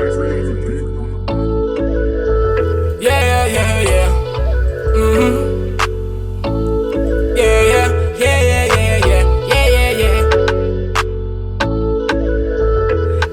Yeah, yeah, yeah, yeah. Mm-hmm. Yeah, yeah, yeah, yeah, yeah, yeah, yeah, yeah, yeah.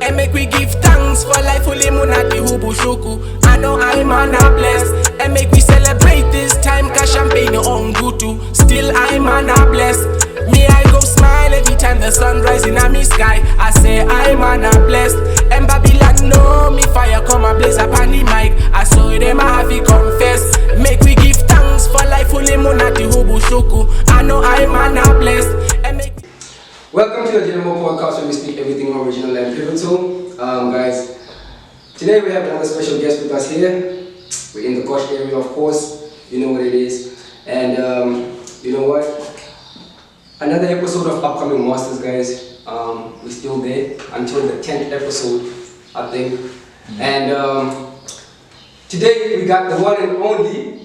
And make we give thanks for life, ule munati hubushuku. I know I'm an blessed. And make we celebrate this time, cause champagne on gutu. Still I'm an blessed. Me I go smile every time the sun rises in me sky. I say I'm an blessed. And Babylon know me fire come and blaze up on the mic. I saw them I have to confess. Make we give thanks for life, ule munati hubushuku. I know I'm an blessed. And make Welcome to the Kalambo podcast where we speak everything original and pivotal. Guys, today we have another special guest with us here. We're in the Gosh area, of course. You know what it is. And you know what? Another episode of Upcoming Masters, guys. We're still there until the 10th episode, I think. And today we got the one and only.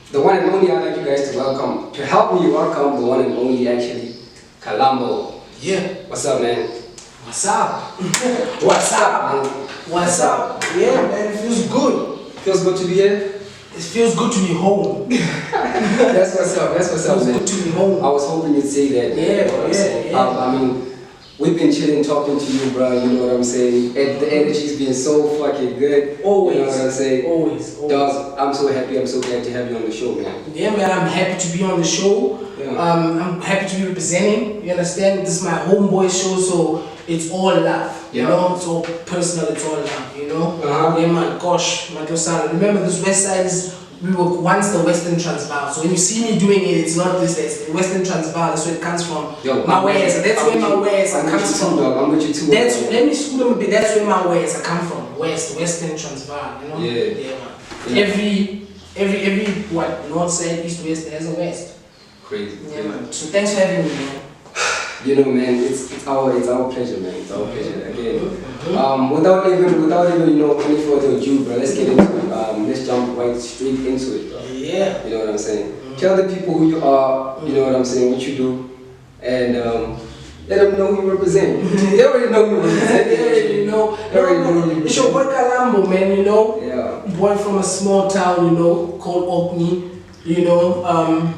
I'd like you guys to welcome, to help me welcome the one and only, actually, Kalambo. yeah. What's up, man? What's up? What's up, man? What's up? Yeah, man, it feels good. Feels good to be here. It feels good to be home. That's what's up. That's what's up, Feels man. good to be home. I was hoping you'd say that. Man. Yeah, You know what I'm saying? yeah. I mean, we've been chilling, talking to you, bro. You know what I'm saying? And the energy's been so fucking good. Always. You know what I'm saying? Always. Dog, I'm so happy. I'm so glad to have you on the show, man. Yeah, man, I'm happy to be on the show. Yeah. I'm happy to be representing. You understand? This is my homeboy show, so it's all love. You Yeah. know, it's all personal. It's all love. You know. Uh-huh. Yeah, man. Gosh, my son. Remember, this West Side is. We were once the Western Transvaal. So when you see me doing it, it's not this. It's the Western Transvaal. That's where it comes from. Yo, my ways. That's where my ways I'm comes with you from. too, dog. I'm with you too. That's let me school them a bit. That's where my ways come from. Western Transvaal. You know. Yeah. Yeah, man. Yeah. Every what north, south, east, west. There's a west. Crazy. Yeah, man. So thanks for having me, man. You know, man, it's our pleasure, man. It's our pleasure again. Without even you know any further ado, bro, let's get into it. Let's jump right straight into it, bro. Yeah. You know what I'm saying? Tell the people who you are. You know what I'm saying? What you do, and let them know who you represent. They already know who you represent. They already know. They already know who you It's your boy Kalambo, man. You know. Yeah. Boy from a small town, you know, called Orkney. You know,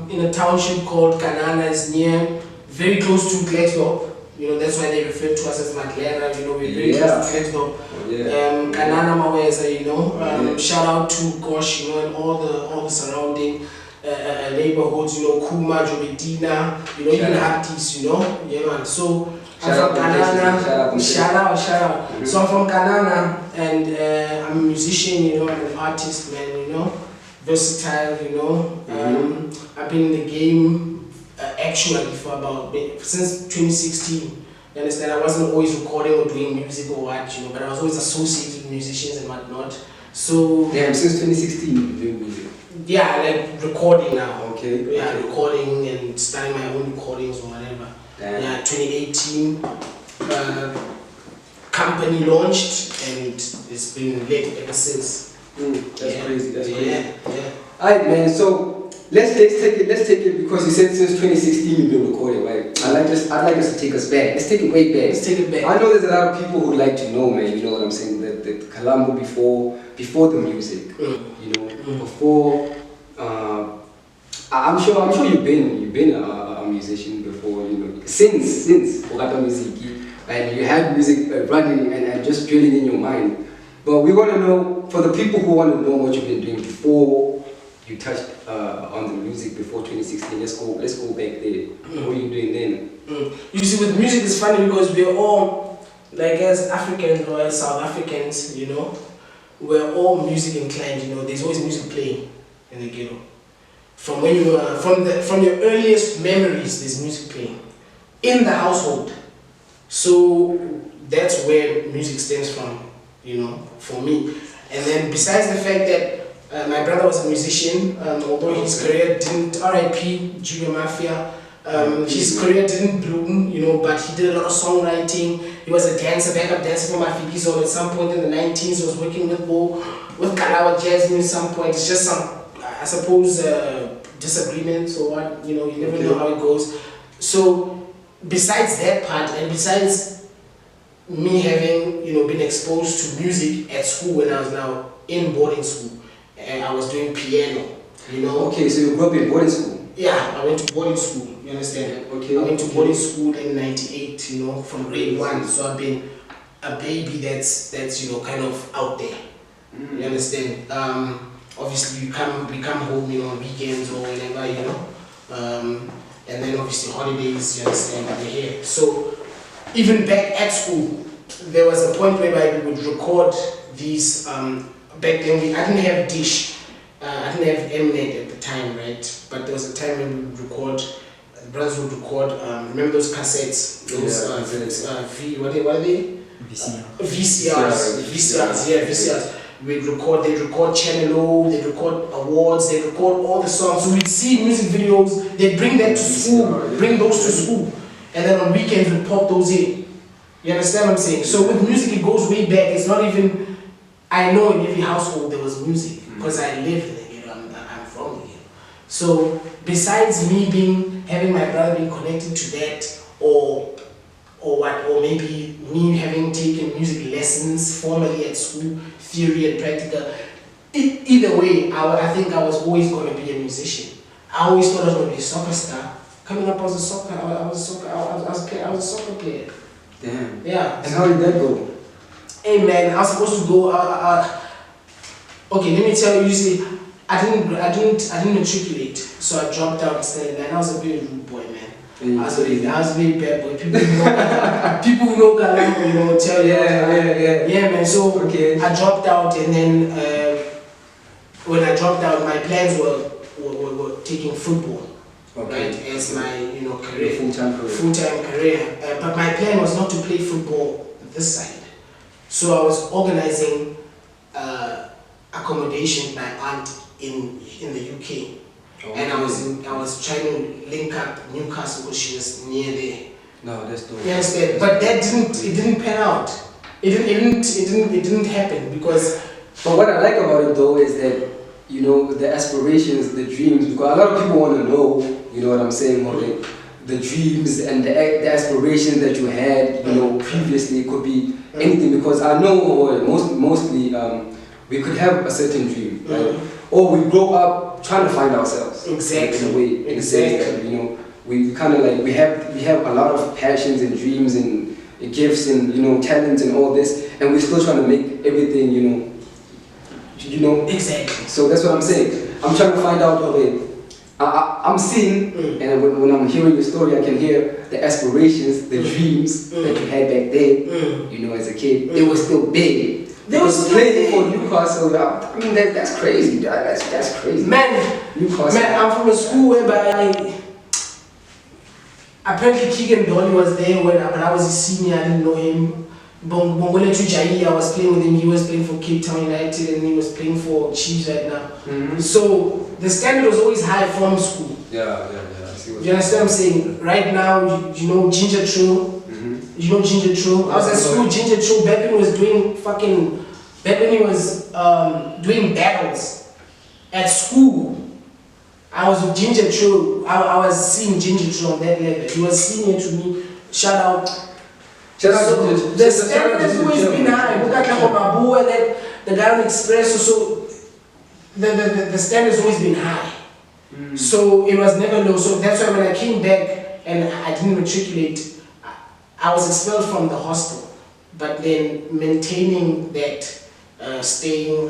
in a township called Kanana, is near, very close to Klerksdorp. You know, that's why they refer to us as Maglera. You know, we're very close to Klerksdorp. Yeah. Kanana Maweza, you know. Yeah. Shout out to Gosh, you know, and all the surrounding neighborhoods, you know, Kuma, Jobedina, you know, even Haptis, you know. Yeah, man. So I'm from Kanana. Shout out. Mm-hmm. So I'm from Kanana, and I'm a musician, you know, I'm an artist, man, you know. Versatile, you know. I've been in the game actually for since 2016. You understand? I wasn't always recording or doing music or what, you know, but I was always associated with musicians and whatnot. So Damn, since 2016 you've been doing music. yeah, like recording now. Okay. Yeah, Okay. recording and starting my own recordings or whatever. Damn. Yeah, 2018 company launched and it's been lit ever since. That's crazy. That's crazy. Yeah. Alright, man. So let's take it because you said since 2016 you've been recording, right? I'd like us to take us back. Let's take it way back. Let's take it back. I know there's a lot of people who'd like to know, man. You know what I'm saying? That Kalambo before the music. You know, before. I'm sure you've been a musician before. You know, since Ogata Music, and you had music running and just drilling in your mind. But we want to know, for the people who want to know what you've been doing before you touched on the music before 2016, let's go back there. What were you doing then? You see, with music it's funny because we're all, like as Africans or as South Africans, you know, we're all music inclined, you know, there's always music playing in the ghetto. From when you were, from your earliest memories, there's music playing in the household. So that's where music stems from, you know, for me. And then besides the fact that my brother was a musician, although his career didn't, R.I.P. Junior Mafia, his career didn't bloom, you know, but he did a lot of songwriting. He was a dancer, backup dancer for Mafiki, so at some point in the 90s he was working with Kalawa Jasmine at some point. It's just some, I suppose, disagreements or what, you know, you never know how it goes. So besides that part, and besides me having, been exposed to music at school when I was now in boarding school, and I was doing piano. Okay, so you grew up in boarding school? Yeah, I went to boarding school, you understand? Okay. I went to boarding school in 98, from grade 1, so I've been a baby that's kind of out there. You understand? Obviously we come home, on weekends or whenever, and then obviously holidays, you understand, we're here. So even back at school, there was a point whereby we would record these, back then I didn't have Dish, I didn't have Mnet at the time, right? But there was a time when we would record, the brothers would record, remember those cassettes, those what are they? VCRs. They'd record Channel O, they'd record awards, they'd record all the songs. So we'd see music videos, they'd bring that to school, bring those to school. And then on weekends we'd pop those in. You understand what I'm saying? So with music it goes way back. It's not even, I know in every household there was music because I lived in the ghetto, I'm from the ghetto. So besides me having my brother being connected to that, or maybe me having taken music lessons formally at school, theory and practical, either way, I think I was always going to be a musician. I always thought I was going to be a soccer star. Coming up, I was a soccer player. Damn. Yeah. And how did that go? Hey man, I was supposed to go. Okay, let me tell you. You see, I didn't matriculate, so I dropped out instead. And I was a very rude boy, man. I was a very bad boy. People who know Kalambo, tell you. Yeah, man. So I dropped out, and then when I dropped out, my plans were taking football, right, as my career, full-time career. But my plan was not to play football this side. So I was organizing accommodation with my aunt in the UK. And I was trying to link up Newcastle because she was near there. No, that's dope. Yes, but that didn't pan out. It didn't happen because. But what I like about it though is that the aspirations, the dreams. Because a lot of people want to know, what I'm saying, or like the dreams and the aspirations that you had, previously. It could be anything. Because I know, or mostly, we could have a certain dream, right? Or we grow up trying to find ourselves. Exactly. In a way, in a sense that we kind of like we have a lot of passions and dreams and gifts and talents and all this, and we're still trying to make everything Exactly. So that's what I'm saying. I'm trying to find out. Okay, I'm seeing, and when I'm hearing your story, I can hear the aspirations, the dreams that you had back then. As a kid, they were still big. They was playing for Newcastle. I mean, that's crazy. That's crazy. Man, I'm from a school whereby apparently Keegan Dolly was there but I was a senior. I didn't know him. Bongole Tujai, I was playing with him. He was playing for Cape Town United and he was playing for Chiefs right now. So the standard was always high from school. Yeah. I see what you understand what I'm saying? Right now, Ginger True. Ginger True. I was at school, Ginger True, back when he was doing battles at school. I was with Ginger True. I was seeing Ginger True on that level. He was senior to me. Shout out. The standard has always been high. Look at Kalambo and the guy on Express. So the standard has always been high. So it was never low. So that's why when I came back and I didn't matriculate, I was expelled from the hostel, but then maintaining that, staying,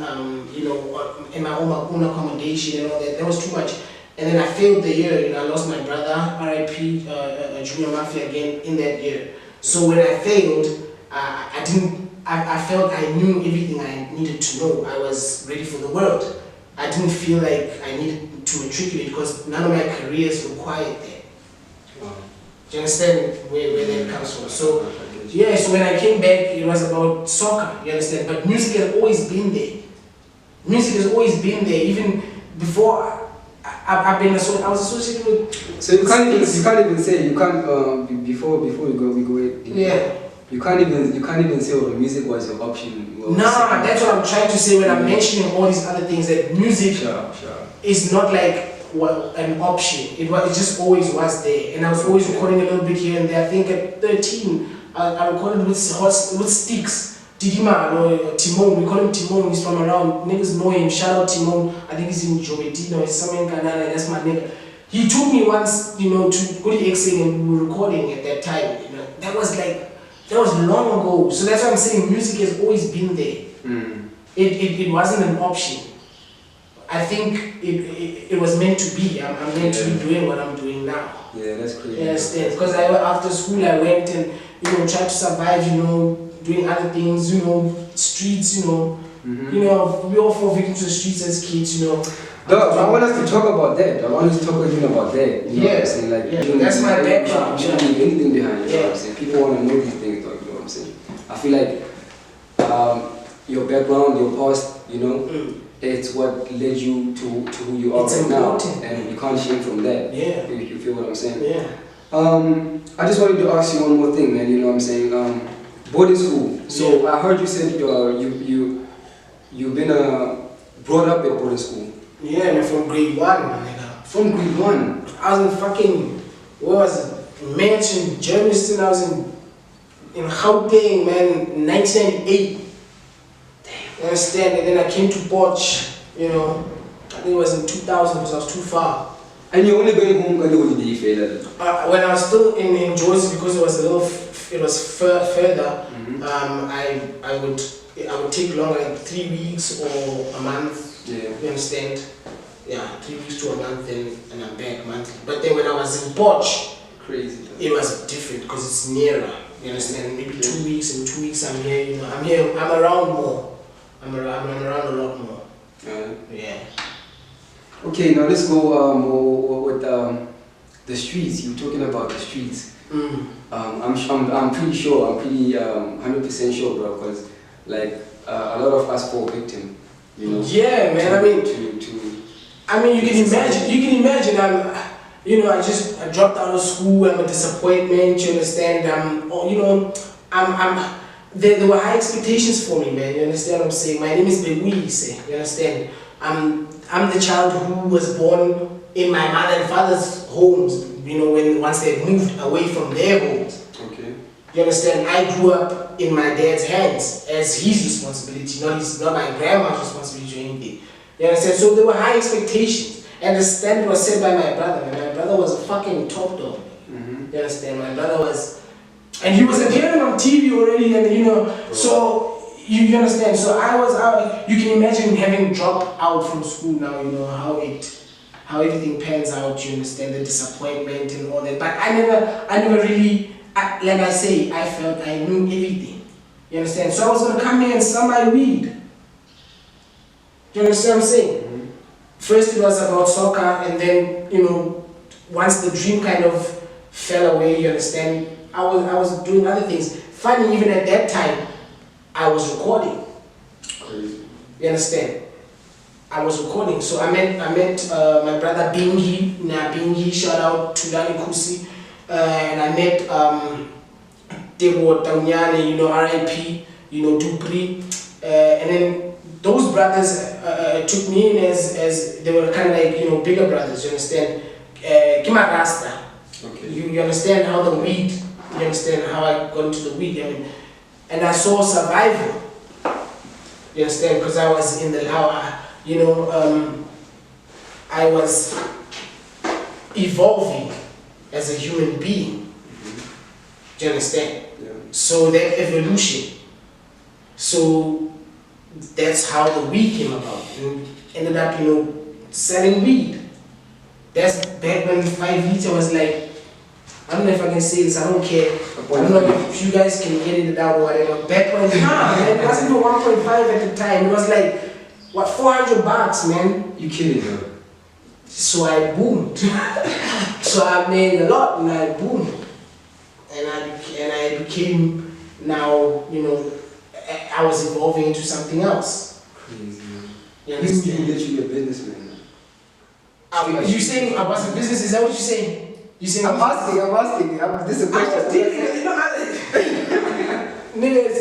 in my own accommodation and all that was too much. And then I failed the year, I lost my brother, RIP, Junior Mafia again in that year. So when I failed, I felt I knew everything I needed to know. I was ready for the world. I didn't feel like I needed to matriculate because none of my careers required that. Do you understand where that comes from? So when I came back, it was about soccer, you understand? But music has always been there. Music has always been there, even before I was associated with. So you can't even say before we go. Yeah. You can't even say music was your option. Nah, that's what I'm trying to say when I'm mentioning all these other things, that music is not like an option. It just always was there, and I was always recording a little bit here and there. I think at 13, I would call him with sticks. Didima or Timon, we call him Timon, he's from around, niggas know him, shout out Timon, I think he's in Jometino, he's somewhere in Canada, that's my nigga. He took me once, to go to Exing and we were recording at that time, that was long ago, so that's why I'm saying music has always been there. It wasn't an option. I think it was meant to be, I'm meant to be doing what I'm doing now. Yeah, that's crazy. Yes, because after school I went and, tried to survive, doing other things, streets, we all fall victim to the streets as kids, I want us to talk about that. I want us to talk with you about that. You know what I'm saying? Like, that's my background. You don't leave anything behind, you know what I'm saying? People want to know these things, though, you know what I'm saying? I feel like your background, your past, it's what led you to who you are right now. And you can't shame from that. Yeah. If you feel what I'm saying? Yeah. I just wanted to ask you one more thing, man, you know what I'm saying? Boarding school. So I heard you said you've been brought up at boarding school. Yeah, man, from grade 1, man. From grade 1? I was in fucking, Mansion, Germiston, I was in Gauteng, man, in 1998. You understand? And then I came to Potch, I think it was in 2000 because I was too far. And you're only going home when you failed? When I was still in Jersey, because it was further, I would take longer, like 3 weeks or a month. Yeah. You understand? Yeah, 3 weeks to a month and I'm back monthly. But then when I was in Potch, crazy. It was different because it's nearer. You understand? Maybe 2 weeks, and 2 weeks I'm here. I'm around more. I'm around a lot more. Yeah. Okay, now let's go with the streets. You're talking about the streets. I'm pretty sure. I'm pretty 100% sure, bro. Because like a lot of us fall victim. Yeah, man. You can imagine. You can imagine. I dropped out of school. I'm a disappointment. You understand? There were high expectations for me, man. You understand what I'm saying? My name is Beguise. You understand? I'm the child who was born in my mother and father's homes. Once they moved away from their homes. Okay. You understand? I grew up in my dad's hands as his responsibility, not my grandma's responsibility or anything. You understand? So there were high expectations. And the standard was set by my brother. And my brother was a fucking top dog. You understand? My brother was, and he was appearing on TV already, and so you understand. So you can imagine having dropped out from school now. How everything pans out. You understand the disappointment and all that. But I never really, like I say, I felt I knew everything. You understand? So I was gonna come here and sell my weed. You understand what I'm saying? First it was about soccer, and then once the dream kind of fell away, you understand, I was doing other things. Funny, even at that time, I was recording. Crazy. You understand? I was recording. So I met my brother Bingi, shout out to Dani Kusi, and I met Debo Taunyane, RIP, Dupri, and then those brothers took me in as they were kind of like, bigger brothers, you understand? Kima Rasta. Okay. You understand how the weed, you understand how I got into the weed, and I saw survival. You understand? Because I was in I was evolving as a human being. Do you understand? Yeah. So that evolution. So that's how the weed came about. And ended up, selling weed. That's back when 5 liter was like, I don't know if I can say this, I don't care. I don't know if you guys can get it out or whatever. Back when, it wasn't even 1.5 at the time. It was like, $400, man. You kidding, bro? So I boomed. So I made a lot and I boomed. And I became now, I was evolving into something else. Crazy, man. You understand? You're literally a businessman. You saying I was a business? Is that what you're saying? I'm asking. This is a question. Niggas,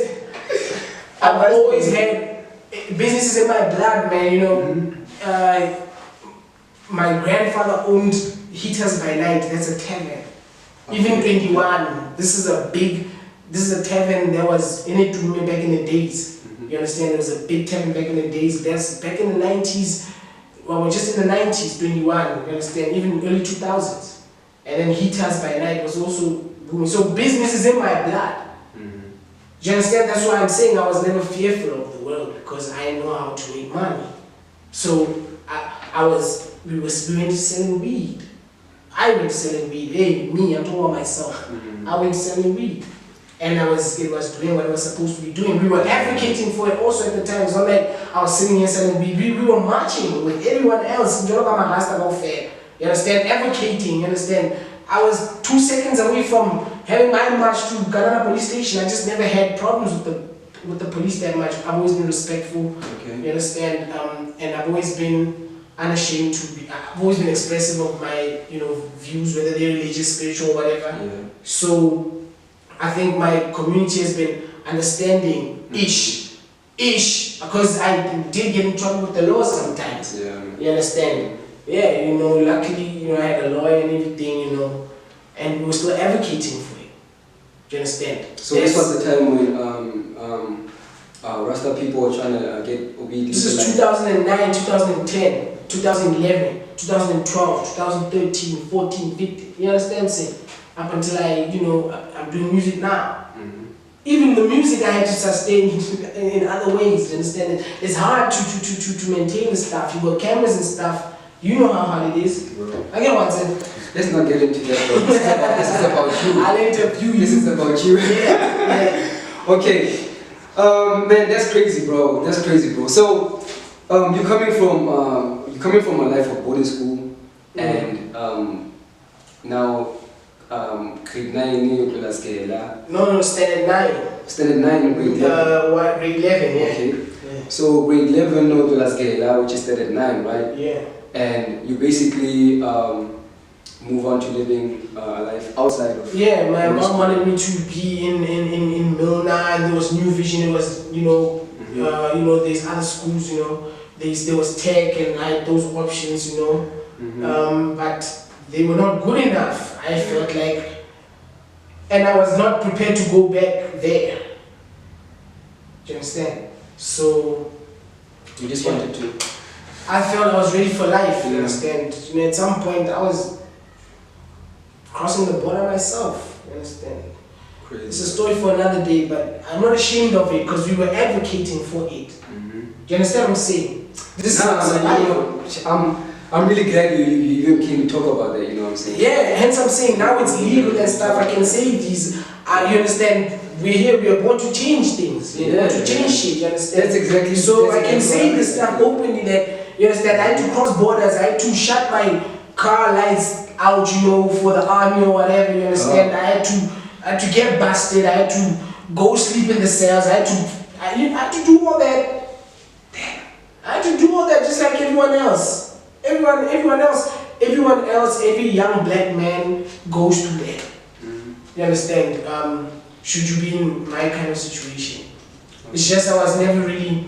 I've always had businesses in my blood, man. My grandfather owned Heaters by Night. That's a tavern. Okay. Even 21. This is a big this is a tavern that was in it with me back in the days. You understand? It was a big tavern back in the days. That's back in the 90s. Well, we're just in the 90s, 21. You understand? Even early 2000s. And then Heaters by Night was also booming. So business is in my blood. Do you understand? That's why I'm saying I was never fearful of the world, because I know how to make money. So we went selling weed. I went selling weed. Hey, me, I'm talking about myself. I went selling weed. And it was doing what it was supposed to be doing. We were advocating for it also at the time. It's not like I was sitting here selling weed. We were marching with everyone else. You understand? Advocating, you understand? I was 2 seconds away from having my march to Ghana police station. I just never had problems with the police that much. I've always been respectful. Okay. You understand? And I've always been unashamed I've always been expressive of my, views, whether they're religious, spiritual, whatever. Yeah. So I think my community has been understanding-ish, because I did get in trouble with the law sometimes. Yeah. You understand? Yeah, luckily, I had a lawyer and everything, and we were still advocating for it. Do you understand? So this was the time when Rasta people were trying to get weed. This is 2009, 2010, 2011, 2012, 2013, 14, 15. You understand? Say, up until I'm doing music now. Even the music I had to sustain in other ways. You understand? It's hard to maintain the stuff. You got cameras and stuff. You know how hard it is. Bro. I get what I'm saying. Let's not get into that, bro. This is about you. I'll interview you. This is about you. Yeah. Okay. Man, that's crazy, bro. That's crazy, bro. So, you're coming from a life of boarding school, and now grade 9 No, standard 9. Standard 9 and grade 11. Grade 11, yeah. Okay. Yeah. So grade 11 no which is standard 9, right? Yeah. And you basically move on to living a life outside of. Yeah, my mom wanted me to be in Milna, and there was New Vision. It was there's other schools, there was tech, and I had those options, but they were not good enough. I felt like, and I was not prepared to go back there. Do you understand? So You just wanted to. I felt I was ready for life. You understand? At some point I was crossing the border myself. You understand? Crazy. It's a story for another day, but I'm not ashamed of it because we were advocating for it. Do you understand what I'm saying? This is survival. I'm really glad you even came to talk about that, you know what I'm saying? Yeah, hence I'm saying now it's legal and stuff. I can say these. You understand? We're here, we are born to change things. We're born to change shit, you understand? That's exactly. So I can say this stuff openly that, you understand, I had to cross borders, I had to shut my car lights out, for the army or whatever, you understand? I had to get busted, I had to go sleep in the cells, I had to do all that. I had to do all that just like everyone else. Everyone else, every young black man goes through that. You understand? Should you be in my kind of situation? It's just I was never really.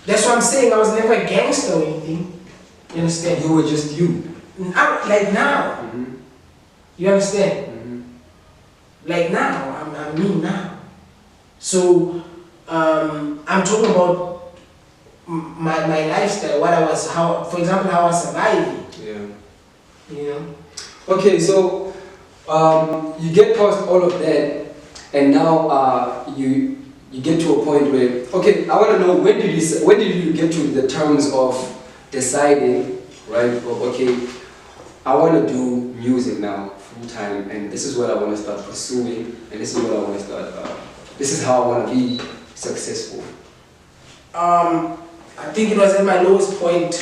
That's what I'm saying. I was never a gangster or anything. You understand? You were just you. Like now. You understand? Like now. I'm me now. So I'm talking about my lifestyle. What I was, for example, how I was surviving. Yeah. Okay, so you get past all of that. And now you get to a point where, okay, I want to know when did you get to the terms of deciding, right? Okay, I want to do music now full time, and this is what I want to start pursuing, and this is what I want to start. This is how I want to be successful. I think it was at my lowest point.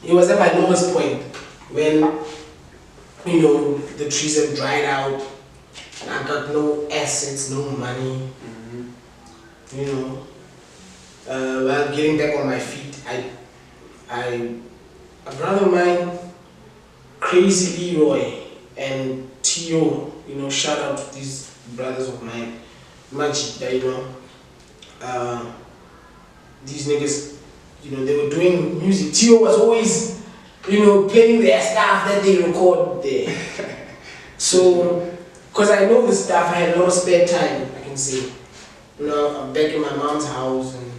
It was at my lowest point when, the trees have dried out, I got no assets, no money, while getting back on my feet, a brother of mine, Crazy Leroy, and Tio, shout out to these brothers of mine, Majid, these niggas, they were doing music. Tio was always playing their stuff that they record there. So, because I know the stuff, I had a lot of spare time, I can say. I'm back in my mom's house, and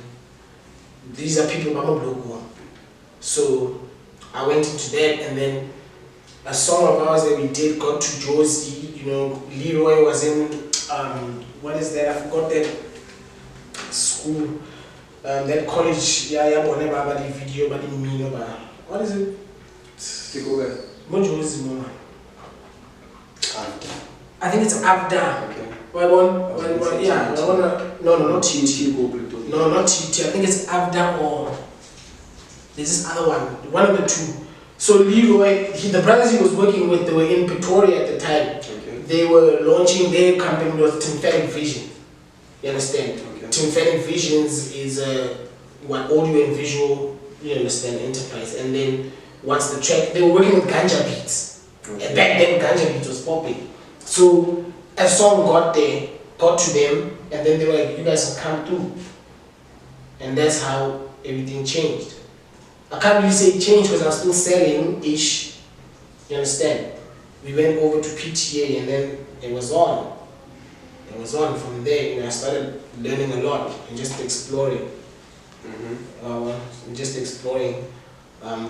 these are people I'm a block. So, I went into that, and then a song of ours that we did got to Josie. Leroy was in, what is that? I forgot that school, that college. Whatever, the video, but in me, what is it? Take over. Josie, Mama. I think it's Avda. Okay. Not TT. No, not TT. I think it's Avda or there's this other one of the two. So Leroy, the brothers he was working with, they were in Pretoria at the time. Okay. They were launching their company with Tymphatic Vision. You understand? Okay. Tymphatic Visions is what audio and visual, you understand, enterprise. And then once the track, they were working with ganja beats. Okay. And back then ganja beats was popping. So a song got to them, and then they were like, you guys can come through. And that's how everything changed. I can't really say change because I was still selling-ish, you understand? We went over to PTA, and then it was on. It was on from there. I started learning a lot and just exploring.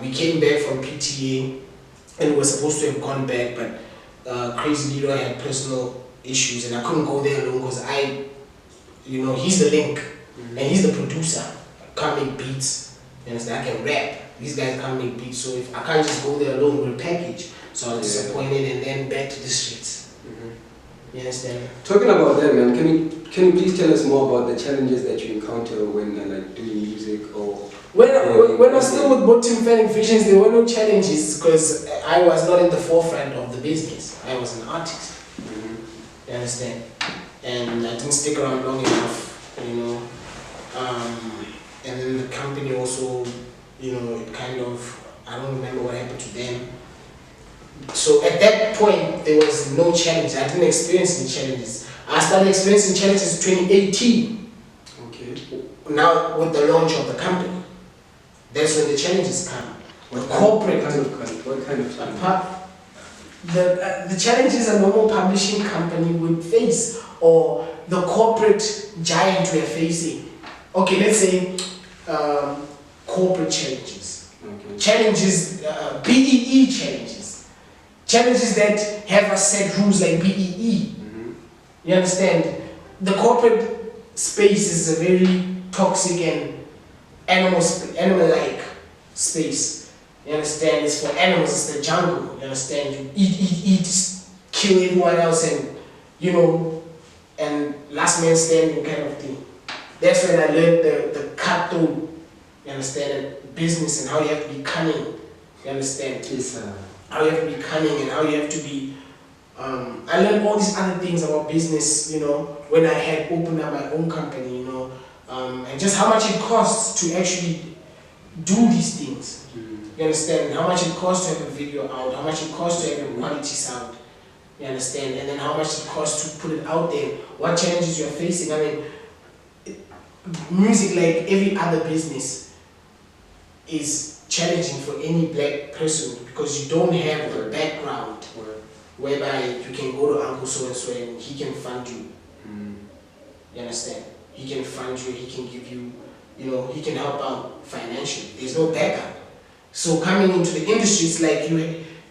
We came back from PTA, and we were supposed to have gone back, but Crazy Leroy had personal issues, and I couldn't go there alone because he's the link, and he's the producer. I can't make beats. You understand? I can rap. These guys can't make beats, so if I can't just go there alone with a package. So I was disappointed, and then back to the streets. You understand? Talking about that, man, can you please tell us more about the challenges that you encounter when doing music or? When I was still with both Tymphatic Visions, there were no challenges because I was not in the forefront of the business. I was an artist. You understand? And I didn't stick around long enough, and then the company also, it kind of, I don't remember what happened to them. So at that point, there was no challenge. I didn't experience any challenges. I started experiencing challenges in 2018. Okay. Now with the launch of the company, that's when the challenges come. What kind of challenge? The challenges a normal publishing company would face, or the corporate giant we are facing. Okay, let's say corporate challenges. Okay. Challenges, BEE challenges. Challenges that have a set rules like BEE. You understand? The corporate space is a very toxic and animal-like space. You understand? It's for animals, it's the jungle. You understand? You eat, kill everyone else, and and last man standing kind of thing. That's when I learned the cutthroat, you understand, business and how you have to be cunning. You understand? Yes, how you have to be cunning and how you have to be. I learned all these other things about business, when I had opened up my own company, and just how much it costs to actually do these things. You understand? How much it costs to have a video out, how much it costs to have a quality sound. You understand? And then how much it costs to put it out there, what challenges you're facing. I mean, music, like every other business, is challenging for any black person because you don't have the background whereby you can go to Uncle so-and-so and he can fund you. You understand? He can fund you, he can give you, he can help out financially. There's no backup. So coming into the industry, it's like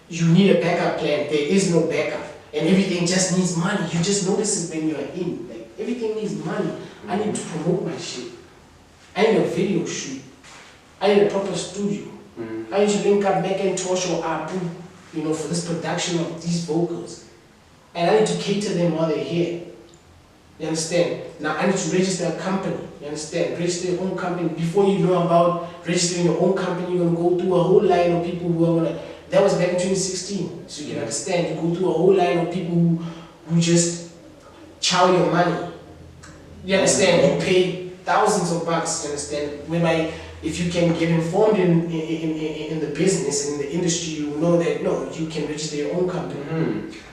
you need a backup plan. There is no backup. And everything just needs money. You just notice it when you're in. Like, everything needs money. I need to promote my shit. I need a video shoot. I need a proper studio. I need to link up back and Tosh or Abu, for this production of these vocals. And I need to cater them while they're here. You understand? Now I need to register a company. You understand? Register your own company. Before you know about registering your own company, you're going to go through a whole line of people who are going to... That was back in 2016. So you can understand. You go through a whole line of people who just chow your money. You understand? You pay thousands of bucks, you understand? Whereby if you can get informed in the business, in the industry, you know that, no, you can register your own company.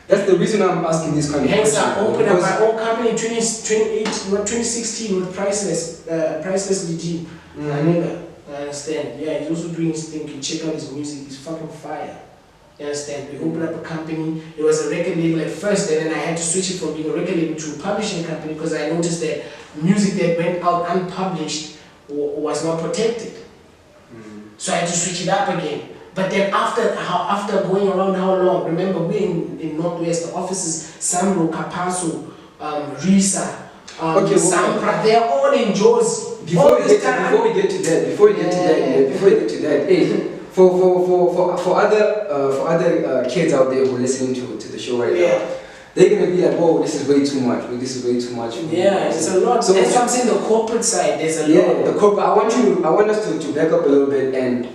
That's the reason I'm asking this kind of question. Hence, I opened up my own company in 2016 with Priceless DG. I understand. Yeah, he's also doing his thing. You check out his music. He's fucking fire. You understand? We opened up a company. It was a record label at first, and then I had to switch it from being a record label to a publishing company because I noticed that music that went out unpublished was not protected. So I had to switch it up again. But then after going around how long? Remember, we're in Northwest. The offices, Samro, Kapaso, Risa, Sampra, they're all in Jozi. Before we get to that, hey, for other kids out there who are listening to the show right now, they're gonna be like, whoa, this is way too much. This is way too much. Yeah, it's a lot. So that's what I'm saying. The corporate side, there's a lot. Yeah, the corporate. I want us to back up a little bit and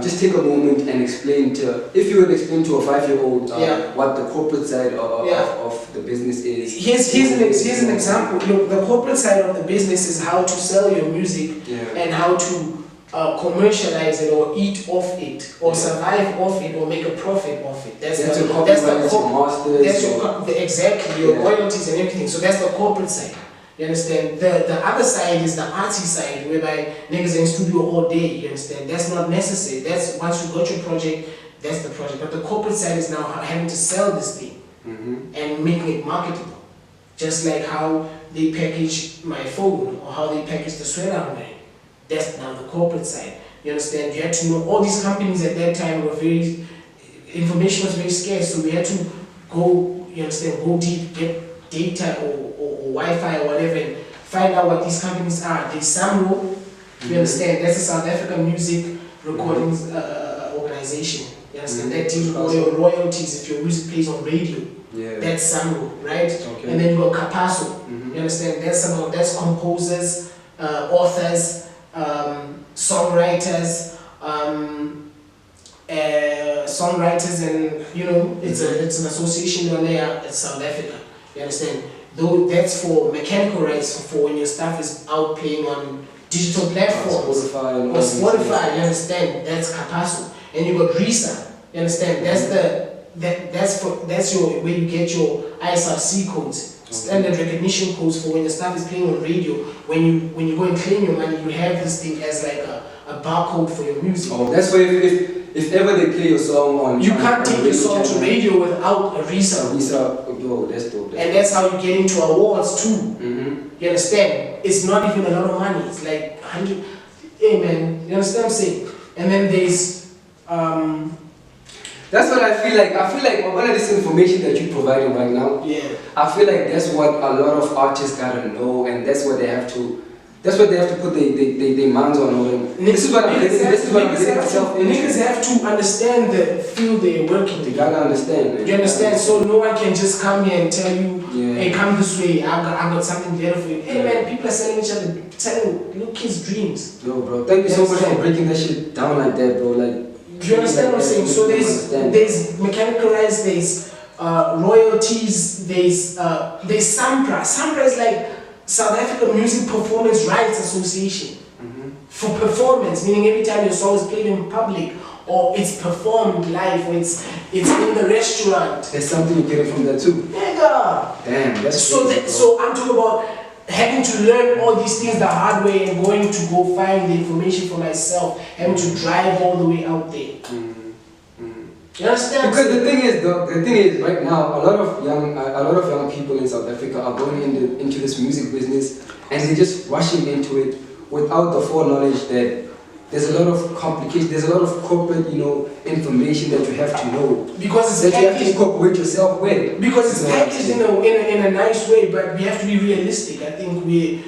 just take a moment and explain if you would explain to a 5-year-old what the corporate side of the business is. Here's an example. Look, the corporate side of the business is how to sell your music and how to commercialize it or eat off it or survive off it or make a profit off it. That's your royalties and everything. So that's the corporate side. You understand? The other side is the artsy side, whereby niggas in studio all day. You understand? That's not necessary. That's once you got your project, that's the project. But the corporate side is now having to sell this thing and making it marketable. Just like how they package my phone or how they package the sweater I'm wearing. That's now the corporate side. You understand? You had to know all these companies at that time were information was very scarce, so we had to go, you understand, go deep, get data or Wi-Fi or whatever, and find out what these companies are. There's Samro, you understand? That's a South African music recordings organization. You understand? That deals with all your royalties if your music plays on radio. That's Samro, right? Okay. And then you got Kapaso. You understand? That's composers, authors, songwriters, and it's an association down there in South Africa. You understand? Though that's for mechanical rights for when your stuff is out playing on digital platforms or Spotify. You understand? That's Kapaso. And you got Risa. You understand? That's your where you get your ISRC codes. Standard recognition codes for when your stuff is playing on radio. When you go and claim your money, you have this thing as like a barcode for your music. Oh, that's why if ever they play your song on, you can't take your song to radio without a Risa. That's dope. And that's how you get into awards too. You understand? It's not even a lot of money. It's like 100. Hey man, you understand what I'm saying? And then there's that's what I feel like. I feel like one of this information that you're providing right now, I feel like that's what a lot of artists gotta know, and that's what they have to put their minds on. This is what I'm getting myself into. Niggas have to understand the field they're working in. They gotta understand, man. You understand? So no one can just come here and tell you, hey, come this way, I got something better for you. Hey man, people are selling each other, telling little kids dreams. Yo bro, thank you so much for breaking that shit down like that, bro. Like, do you understand what I'm saying? So there's mechanical rights, there's royalties, there's Sampra. Sampra is like South African Music Performance Rights Association for performance, meaning every time your song is played in public or it's performed live or it's in the restaurant. There's something you get from that too. Nigga. Damn, that's so I'm talking about having to learn all these things the hard way and going to go find the information for myself, having to drive all the way out there. You understand? Because the thing is, right now, a lot of young people in South Africa are going into this music business, and they're just rushing into it without the foreknowledge that there's a lot of complications, there's a lot of corporate, information that you have to know. Because it's that you have to incorporate yourself with. Because it's packaged in a nice way, but we have to be realistic. I think we're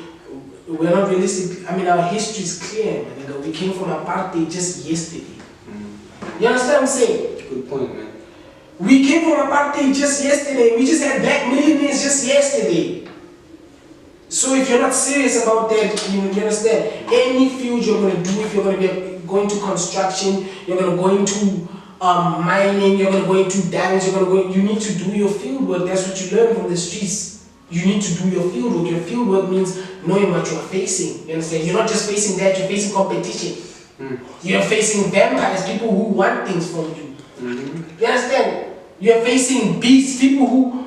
not realistic. I mean, our history is clear, man. We came from apartheid just yesterday. You understand what I'm saying? Good point, man. We came from apartheid just yesterday. We just had black millionaires just yesterday. So if you're not serious about that, you understand, any field you're going to do, if you're going to be going to construction, you're going to go into mining, you're going to go into dams, you need to do your field work. That's what you learn from the streets. You need to do your field work. Your field work means knowing what you're facing. You understand? You're not just facing that, you're facing competition. You're facing vampires, people who want things from you. You understand? You're facing beasts, people who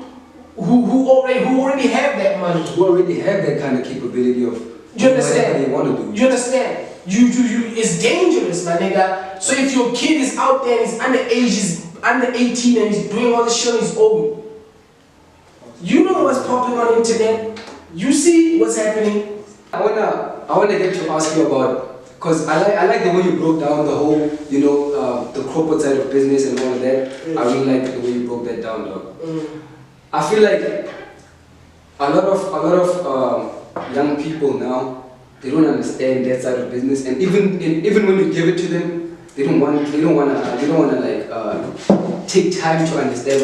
already have that money. Who already have that kind of capability of you understand? whatever they want to do. You understand? it's dangerous, my nigga. So if your kid is out there and he's underage, he's under 18 and he's doing all this shit on his own, you know what's popping on the internet. You see what's happening. I wanna get to ask you about, because I like the way you broke down the whole, the corporate side of business and all of that. I really like the way you broke that down, dog. I feel like a lot of young people now, they don't understand that side of business, and even when you give it to them, they don't wanna like take time to understand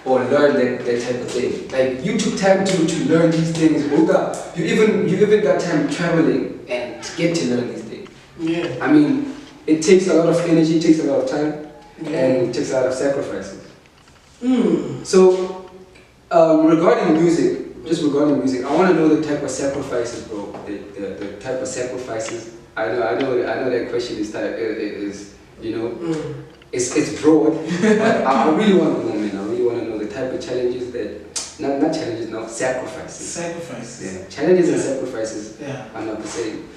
or learn that type of thing. Like, you took time to learn these things. You even got time traveling and to get to learn these things. Yeah. I mean, it takes a lot of energy, it takes a lot of time, and it takes a lot of sacrifices. So, regarding music, I want to know the type of sacrifices, bro. The type of sacrifices. I know that question is it's broad, but I really want to know, man. I really want to know the type of challenges not challenges, no, sacrifices. Sacrifices. Yeah, challenges and sacrifices are not the same.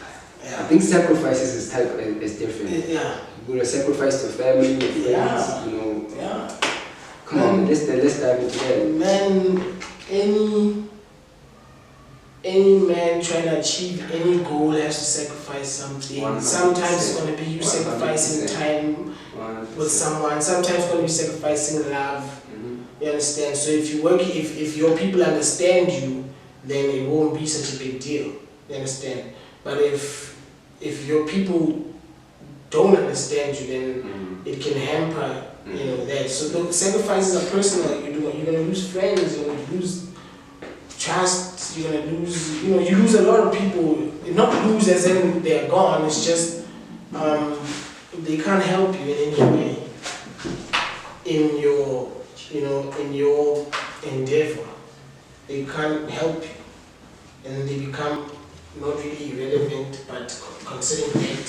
I think sacrifices is different. Yeah. You're gonna sacrifice to family, your friends, Yeah. Come on, let's dive into that. Man, any man trying to achieve any goal has to sacrifice something. 100%. Sometimes it's gonna be you sacrificing 100%. time 100%. with someone. Sometimes it's gonna be sacrificing love. You understand? So if your people understand you, then it won't be such a big deal. You understand? But if your people don't understand you, then it can hamper that. So the sacrifices are personal. You're gonna lose friends. You're gonna lose trust. You're gonna lose. You lose a lot of people. Not lose as in they're gone. It's just they can't help you in any way in your endeavor. They can't help you, and they become not really irrelevant, but considering that,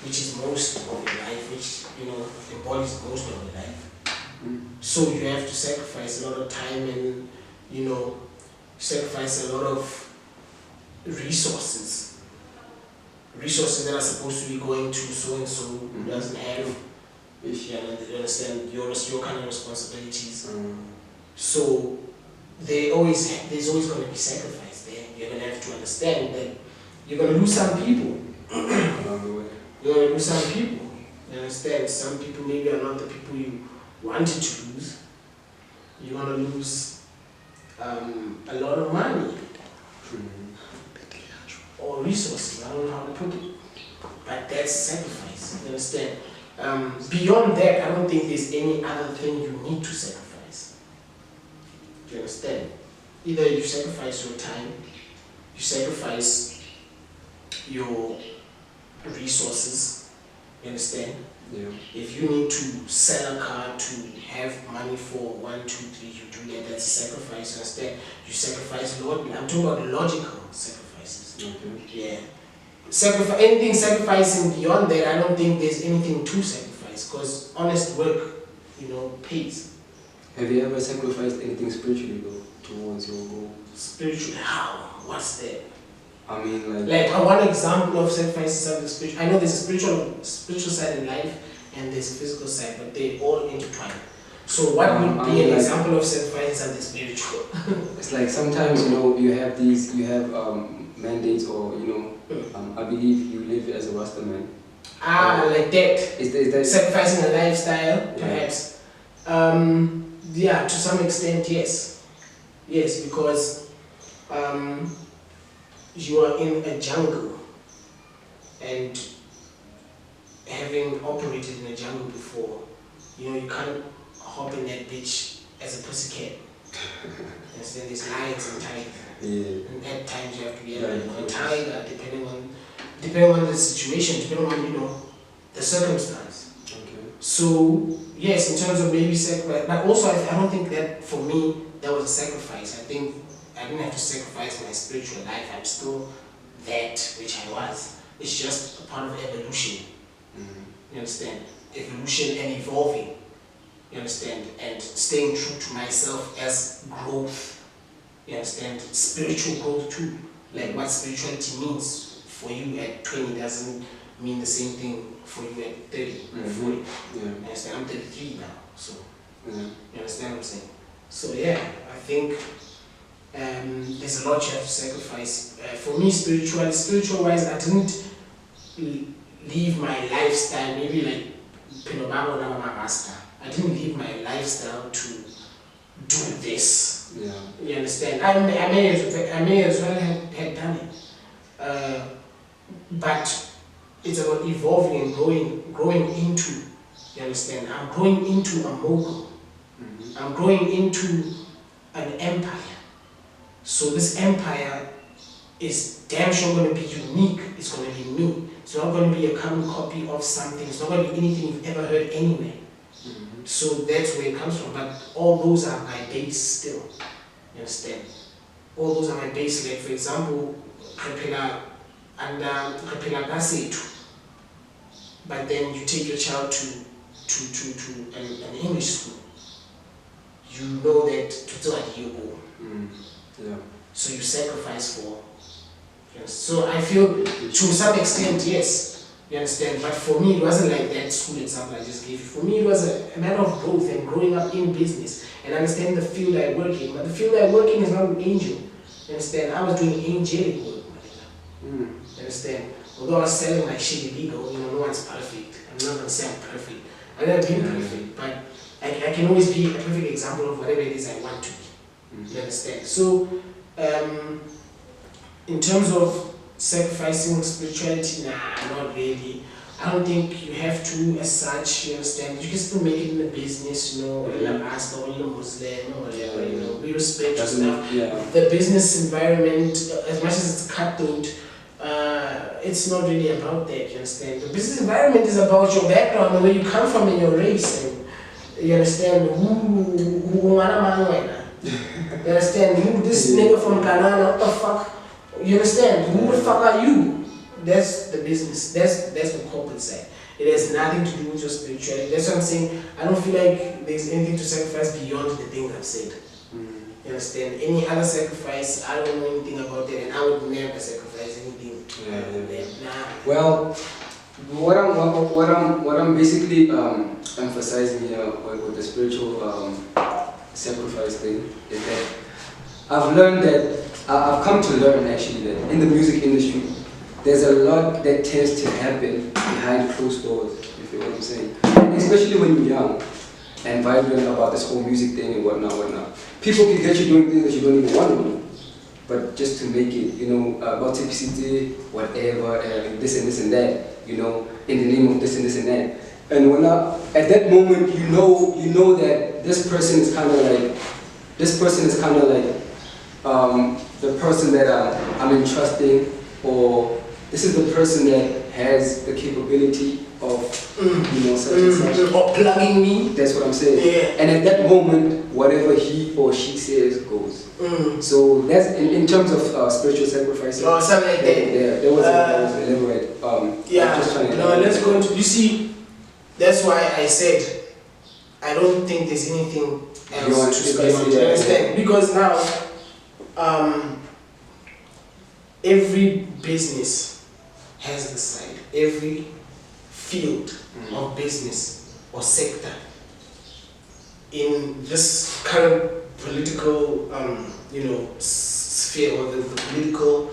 which is most of your life, which embodies most of your life. So you have to sacrifice a lot of time and sacrifice a lot of resources that are supposed to be going to so and so who doesn't have. If you understand your kind of responsibilities. So there's always going to be sacrifice there. You're going to have to understand that you're going to lose some people. You're going to lose some people. You understand? Some people maybe are not the people you wanted to lose. You're going to lose a lot of money or resources. I don't know how to put it. But that's sacrifice. You understand? Beyond that, I don't think there's any other thing you need to sacrifice. Do you understand? Either you sacrifice your time, you sacrifice your resources. You understand? Yeah. If you need to sell a car to have money for 1, 2, 3, you do that. That's a sacrifice. You understand? You sacrifice. I'm talking about logical sacrifices. Okay. Yeah. Anything sacrificing beyond that, I don't think there's anything to sacrifice, because honest work, pays. Have you ever sacrificed anything spiritually though towards your goal? Spiritually, how? What's that? I mean, like one example of sacrifice is something spiritual. I know there's a spiritual side in life and there's a physical side, but they all intertwine. So what would be an example of sacrifice something spiritual? It's like sometimes you have mandates, or I believe you live as a Rasta man. Like that. Is that sacrificing a lifestyle, perhaps? Yeah, to some extent, yes. Yes, because you are in a jungle, and having operated in a jungle before, you can't hop in that bitch as a pussycat. And then there's lions and tigers. Yeah. And at times you have to be a tiger, depending on the situation, depending on the circumstance. Okay. So yes, in terms of maybe sacrifice, but also I don't think that for me that was a sacrifice. I think I didn't have to sacrifice my spiritual life. I'm still that which I was. It's just a part of evolution. You understand? Evolution and evolving. You understand? And staying true to myself as growth. You understand? Spiritual growth too. Like what spirituality means for you at 20 doesn't mean the same thing for you at 30 or 40. Yeah. You understand? I'm 33 now, so Yeah. you understand what I'm saying? So yeah, I think there's a lot you have to sacrifice. For me, spiritual wise, I didn't leave my lifestyle, maybe like Pinobabo or my master. I didn't leave my lifestyle to do this. Yeah. You understand? I may as well have done it. But it's about evolving and growing into, you understand? I'm growing into a mogul. I'm growing into an empire. So this empire is damn sure going to be unique. It's going to be me. It's not going to be a carbon copy of something. It's not going to be anything you've ever heard anywhere. So that's where it comes from. But all those are my base still. You understand? All those are my base. Like for example, Krepela and Krepela Gasetu. But then you take your child to an English school. You know that to you go. Yeah. So you sacrifice for. Yes. So I feel to some extent, yes, you understand. But for me, it wasn't like that school example I just gave you. For me, it was a matter of growth and growing up in business and understanding the field I work in. But the field I work in is not an angel. You understand? I was doing angelic work. You understand? Although I was selling my shit illegal, no one's perfect. I'm not gonna say I'm perfect. I've never been perfect, but I can always be a perfect example of whatever it is I want to be. You understand? So, in terms of sacrificing spirituality, nah, not really. I don't think you have to as such, you understand? You can still make it in the business, or a pastor, or a Muslim, or whatever, we respect your stuff. Yeah. The business environment, as much as it's cutthroat, it's not really about that, you understand? The business environment is about your background, and where you come from and your race, and you understand who you understand who this nigga from Ghana, what the fuck? You understand? Who the fuck are you? That's the business. That's the corporate side. It has nothing to do with your spirituality. That's what I'm saying. I don't feel like there's anything to sacrifice beyond the things I've said. You understand? Any other sacrifice, I don't know anything about that, and I would never sacrifice anything. Nah. Well, what I'm basically emphasizing here with the spiritual sacrifice thing is that I've learned that I've come to learn actually that in the music industry there's a lot that tends to happen behind closed doors, if you know what I'm saying. And especially when you're young and vibrant about this whole music thing and whatnot. People can get you doing things that you don't even want to do, but just to make it, multiplicity, whatever, and this and that, in the name of this and that. And when at that moment, you know that this person is kind of like the person that I'm entrusting, or this is the person that has the capability of, such and such. Or plugging me. That's what I'm saying. Yeah. And at that moment, whatever he or she says goes. So that's in terms of spiritual sacrifice. Oh, something like that. Yeah, that was elaborate. Let's go into. You see, that's why I said I don't think there's anything else to say. You understand? Because now, every business has this side. Every field of business or sector in this current political, sphere, or the political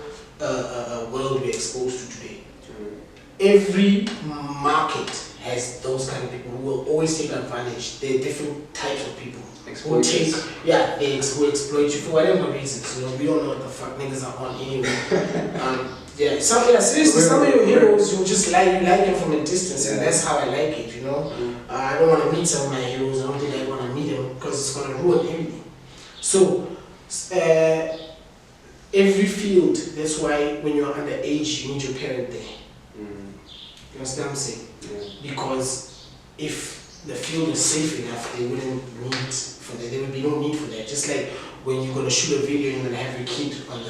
world we're exposed to today. Every market has those kind of people who will always take advantage. There are different types of people who who exploit you for whatever reasons. We don't know what the fuck niggas are on anyway. Seriously, some of your heroes, you just like them from a distance, and that's how I like it, I don't want to meet some of my heroes. I don't think I want to meet them because it's going to ruin everything. So, every field, that's why when you're underage, you need your parent there. You understand what I'm saying? Yeah. Because if the field is safe enough, there would be no need for that. Just like when you're going to shoot a video, you're going to have your kid on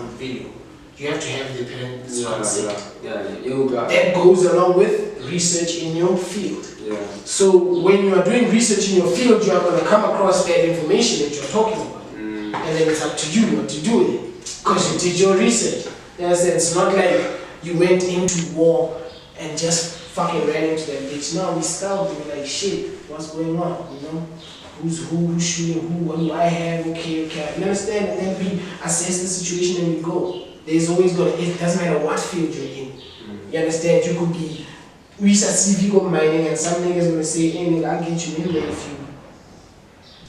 the video. You have to have the parents consent. That goes along with research in your field. Yeah. So when you are doing research in your field, you are going to come across that information that you're talking about. And then it's up to you what to do with it. Because you did your research. It's not like you went into war and just fucking ran into that bitch. Now we scout, we're like, shit, what's going on, you know? Who's shooting who, what do I have, okay. You understand? And then we assess the situation and we go. There's always gonna, it doesn't matter what field you're in. You understand? You could be research CV go mining and some niggas gonna say, hey nigga, I'll get you in there if you.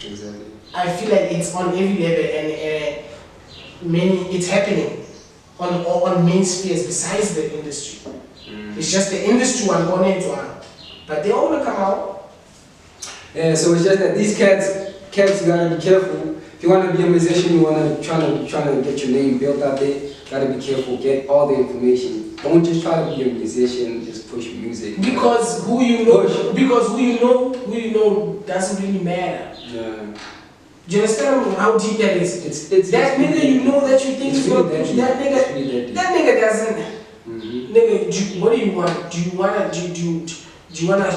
Exactly. I feel like it's on every level and it's happening on main spheres besides the industry. It's just the industry one going into one. But they all wanna come out. Yeah, so it's just that these cats you gotta be careful. If you wanna be a musician, you wanna try to get your name built out there, gotta be careful, get all the information. Don't just try to be a musician, just push music. Because who you know doesn't really matter. Yeah. Do you understand how deep that is? It's that nigga you know that you think is gonna push that nigga doesn't. Nigga, what do you want? Do you wanna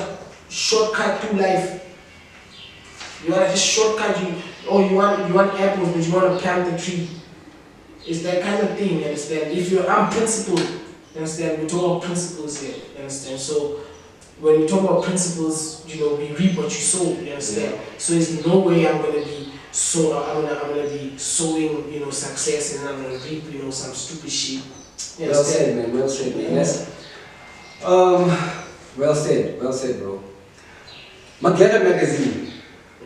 shortcut through life? You wanna just shortcut you want apples but you wanna plant the tree. It's that kind of thing, you understand? If you're unprincipled, you understand, we talk about principles here, you understand? So when we talk about principles, you know, we reap what you sow, you understand? Yeah. So there's no way I'm gonna be sowing, you know, success and I'm gonna reap, you know, some stupid shit. You well said, man. Well said, man. Yeah. Well said, bro. Magenta magazine.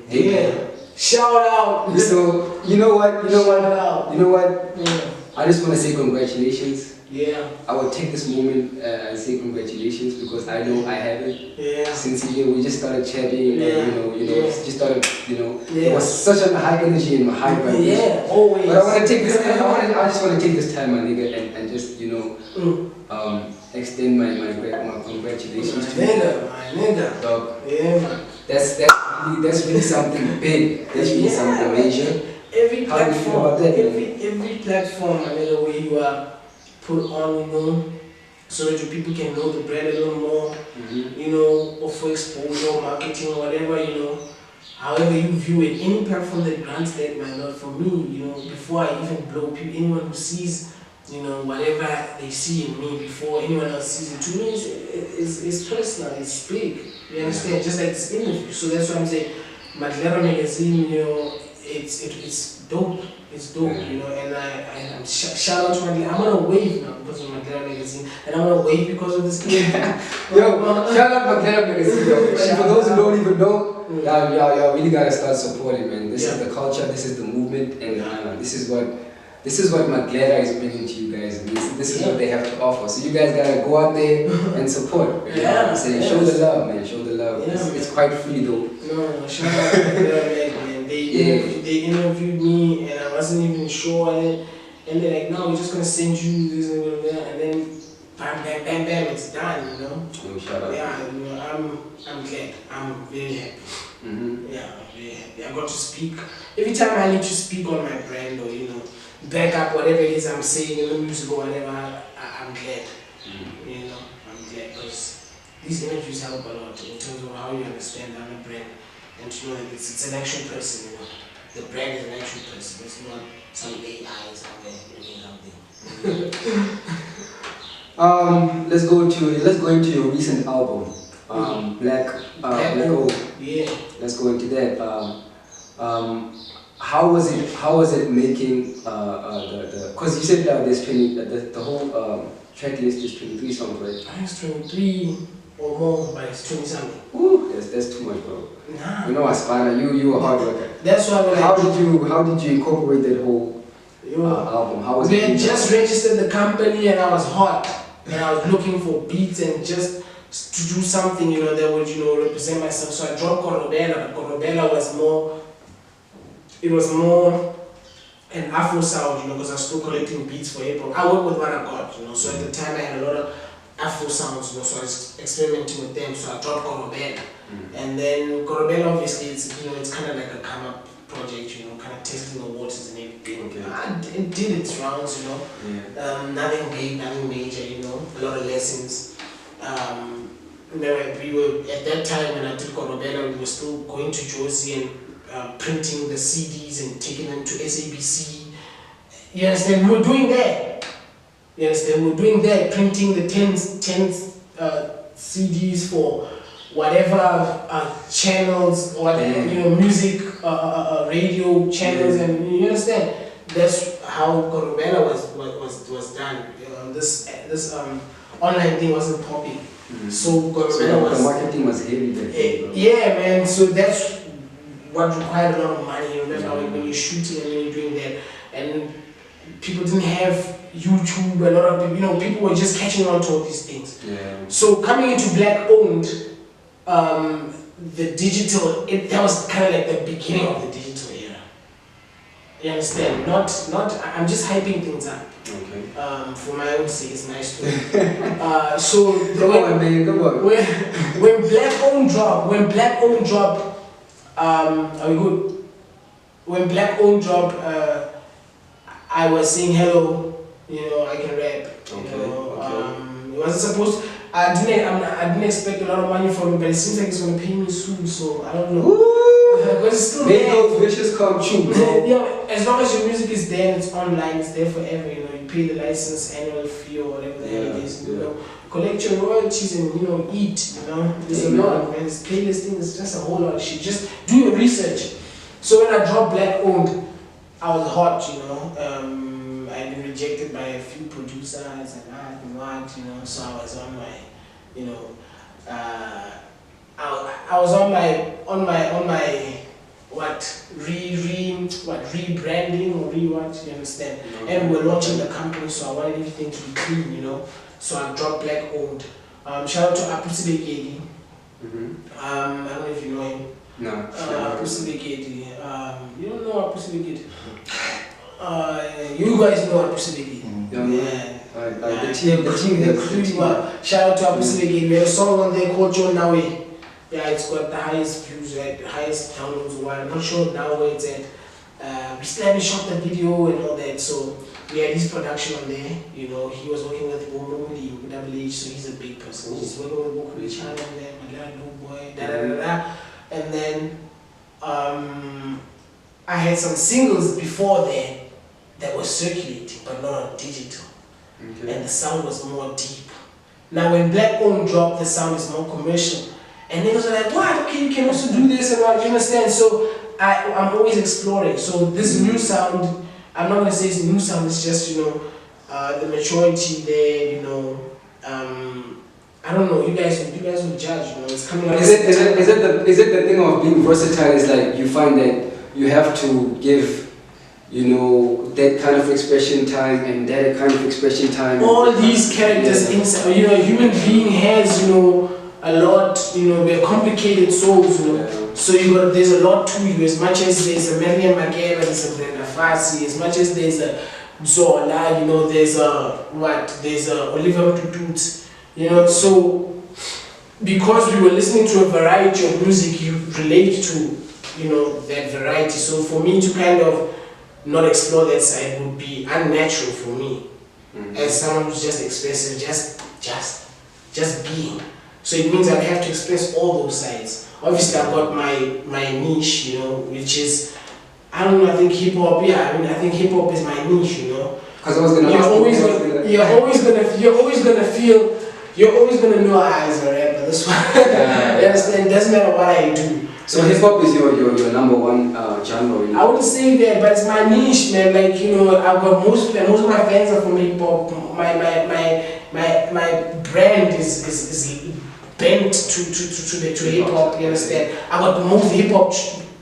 Hey, yeah. man. Shout out. So you know what? Yeah. I just want to say congratulations. Yeah. I will take this moment and say congratulations because I know I haven't. Yeah. Since we just started chatting, and, just started, Yeah. it was such a high energy and high vibration. Yeah, always. But I want to take this. I just want to take this time, my nigga, and just extend my congratulations to you. My nigga. Dog. Yeah, man. That's really something big. That's really something major. Every How do you feel about that? every platform, I mean, the way you are put on, you know, so that your people can know the brand a little more, you know, or for exposure, marketing, or whatever, you know. However you view it, any platform that grants that, man, not for me, you know, before I even blow people, anyone who sees, you know, whatever they see in me before anyone else sees it, to me, it's personal, it's big, you understand, just like this interview. So that's why I'm saying, Madlera Magazine, you know, it's dope. It's dope, you know, and I'm shout out to Madlera. I'm on a wave now because of Madlera Magazine, and I'm on a wave because of this interview. Yo, shout out Madlera Magazine, yo. And for those who don't even know, y'all really gotta start supporting, man. This is the culture, this is the movement, and this is what Madlera is bringing to you guys. This is what they have to offer. So you guys gotta go out there and support. Show the love, man. Show the love. It's quite free though. No, shout out to Madlera, man. They interviewed me and I wasn't even sure, and they're like, no, we're just gonna send you this and that, and then bam, bam, bam, bam, it's done, you know. Shout out. Yeah, you know, I'm glad. I'm very happy. Yeah, I'm very happy. I got to speak. Every time I need to speak on my brand or, you know, back up whatever it is I'm saying in the music or whatever, I'm glad. You know, I'm glad because these interviews help a lot in terms of how you understand the brand and to know that it's an actual person, you know. The brand is an actual person, it's not some AI somewhere doing something. Let's go into your recent album, Black Gold. Yeah. Let's go into that. How was it making because you said there's 20 the whole track list is 23 songs, right? I think it's 23 or more, but it's 20 something. Ooh, that's too much, bro. Nah. You know, Aspana, you a hard worker. That's why how did you incorporate that whole album? How was it? We just registered the company and I was hot and I was looking for beats and just to do something, you know, that would, you know, represent myself. So I dropped Corobella. Corobella was more an Afro sound, you know, because I was still collecting beats for hip hop. I work with what I got, you know, so at the time I had a lot of Afro sounds, you know, so I was experimenting with them, so I dropped Corobella. And then Corobella, obviously, it's kind of like a come up project, you know, kind of testing the waters and everything. Okay. It did its rounds, you know. Yeah. Nothing big, nothing major, you know, a lot of lessons. We were, at that time when I did Corobella, we were still going to Josie and printing the CDs and taking them to SABC. You understand? We were doing that. Yes, they were doing that, printing the 10 CDs for whatever channels, or music, radio channels, and you understand. That's how Gorobela was done. This online thing wasn't popping, so Gorobela was. The marketing was heavy there. Yeah, man. So that's what required a lot of money. You remember when you're shooting and when you're doing that, and people didn't have YouTube. A lot of people, people were just catching on to all these things. Yeah. So coming into black owned, the digital, that was kind of like the beginning of the digital era. You understand? Not. I'm just hyping things up. Okay. For my own sake, it's nice to. So come on, man, come on. When black owned drop, are we good? When black owned drop, I was saying hello. I can rap. It wasn't supposed. I didn't expect a lot of money from it, but it seems like it's gonna pay me soon. So I don't know. Because it's still Make there. those wishes come true, bro. Yeah, as long as your music is there and it's online, it's there forever. You pay the license annual fee or whatever the hell it is. Collect your royalties and eat. There's a lot, man. This playlist thing is just a whole lot of shit. Just do your research. So when I dropped Black Owned, I was hot. I'd been rejected by a few producers and so I was on my, I was on my rebranding or you understand? And we're launching the company, so I wanted everything to be clean, So I dropped Black Owned. Shout out to Apusile Gedi. I don't know if you know him. No. Apusile Gedi. You don't know Apusile Gedi? You guys know Apusile Gedi. Yeah. The team there. Shout out to Apusile Gedi. We have a song on there called John Nawe. Yeah, it's got the highest views, right? The highest downloads. I'm not sure now where it's at. We still haven't shot the video and all that, so we had his production on there. He was working with Bomomuli, Double H, so he's a big person. He's working with Bokuli Chan on there, my little boy, And then I had some singles before that were circulating, but not on digital. Okay. And the sound was more deep. Now when Black Owned dropped, the sound is more commercial. And niggas were like, what? Okay, you can also do this and what, you understand? So I'm always exploring. So this new sound, I'm not gonna say it's new sound, it's just, the maturity there, I don't know, you guys will judge, it's coming out. Is it the thing of being versatile is like you find that you have to give that kind of expression time and that kind of expression time. All these characters inside, a human being has, a lot, we're complicated souls, So there's a lot to you. As much as there's a Miriam Makeba, there's a Brenda Fassi, as much as there's a Zola, there's a Oliver Tutut, So because we were listening to a variety of music, you relate to, that variety. So for me to kind of not explore that side would be unnatural for me, as someone who's just expressive, just being. So it means I have to express all those sides. Obviously, I've got my niche, which is, I don't know, I think hip hop. Yeah, I think hip hop is my niche, Because I was gonna. You're always gonna know I as a rapper. That's why. It doesn't matter what I do. So hip hop is your number one genre. I wouldn't say that, but it's my niche, man. Like I've got most of my fans are from hip hop. My brand is bent to hip hop. You understand? I got most hip hop.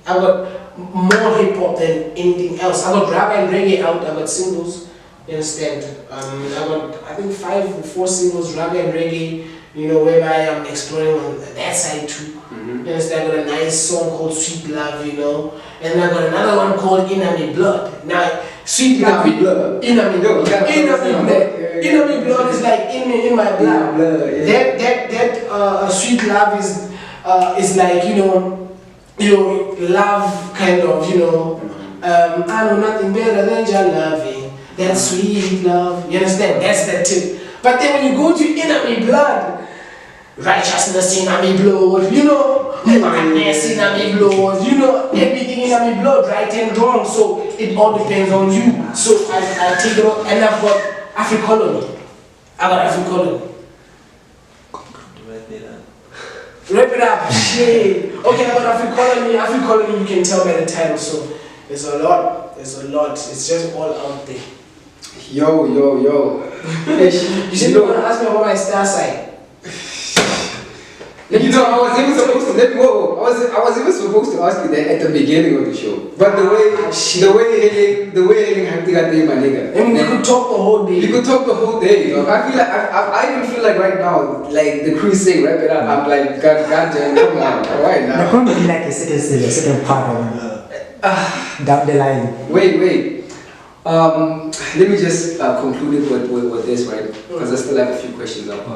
I got more hip hop than anything else. I got rap and reggae out. I got singles. You understand? I got I think 5 or 4 singles, rap and reggae. Whereby I'm exploring on that side too. You understand? I got a nice song called Sweet Love, and I got another one called Inami Blood. Now, Sweet Love, Inami Blood. Inami Blood is like in my blood. That Sweet Love is like love kind of I know nothing better than your loving. That sweet love. You understand? That's the tip. But then when you go to Inami Blood, righteousness in my blood, madness in my blood, everything in my blood, right and wrong. So it all depends on you. So I take it up, and I've got Africolony. I got Africolony. Wrap it up. Shit. Okay, I got Africolony. Africolony, you can tell by the title. So there's a lot. There's a lot. It's just all out there. Yo. You said you want to ask me about my star sign. You know, I was even supposed to I was even supposed to ask you that at the beginning of the show. But the way have to get there, my nigga. And we could talk the whole day. You could talk the whole day. Dog. I feel like I even feel like right now, like the crew saying wrap it up. I'm like, God damn, come on, right now. That could be like a second part of down the line. Wait. Let me just conclude it with this, right? Because I still have a few questions up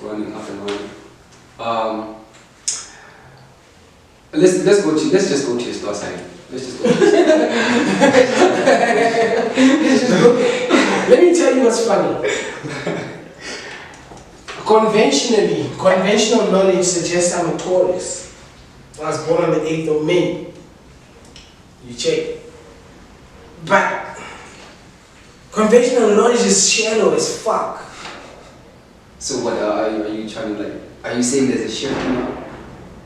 running up and running. Let's just go to your star sign. Let's just go to Let me tell you what's funny. Conventional knowledge suggests I'm a Taurus. I was born on the 8th of May. You check. But conventional knowledge is shallow as fuck. So what are you trying to like? Are you saying there's a shift now?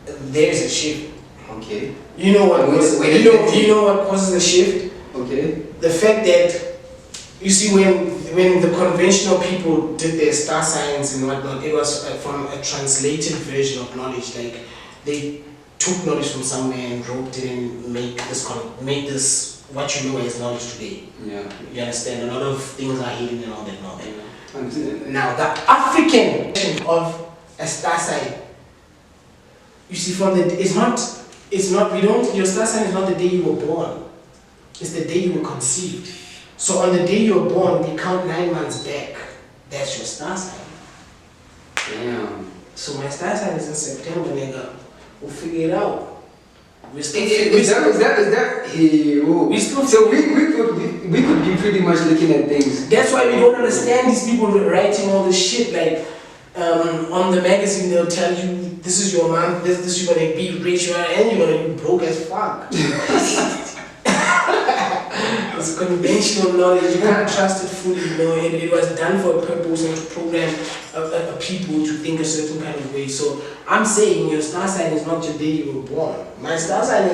There's a shift. Okay. You know what causes the shift? Okay. The fact that you see when the conventional people did their star signs and whatnot, it was from a translated version of knowledge. Like they took knowledge from somewhere and roped it and made this what you know as knowledge today. Yeah. You understand? A lot of things are hidden and all that now. I understand. Now the African version of a star sign, you see your star sign is not the day you were born. It's the day you were conceived. So on the day you were born, we count 9 months back. That's your star sign. Damn. So my star sign is in September, nigga. We'll figure it out. Is that so we could be pretty much looking at things. That's why we don't understand these people writing all this shit. Like on the magazine, they'll tell you this is your month, this you're gonna be rich, and you're gonna be broke as fuck. It's conventional knowledge. You can't trust it fully. You know, it was done for a purpose and to program a people to think a certain kind of way. So I'm saying your star sign is not the day you were born. My star sign